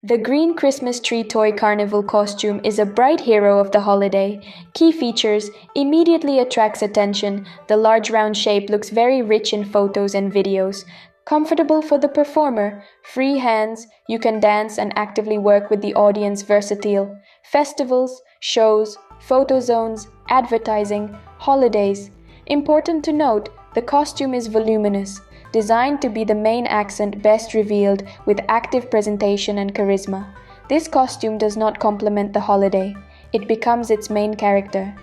The green Christmas tree toy carnival costume is a bright hero of the holiday. Key features: immediately attracts attention. The large round shape looks very rich in photos and videos. Comfortable for the performer. Free hands, you can dance and actively work with the audience. Versatile. Festivals, shows, photo zones, advertising, holidays. Important to note, the costume is voluminous, designed to be the main accent, best revealed with active presentation and charisma. This costume does not complement the holiday, it becomes its main character.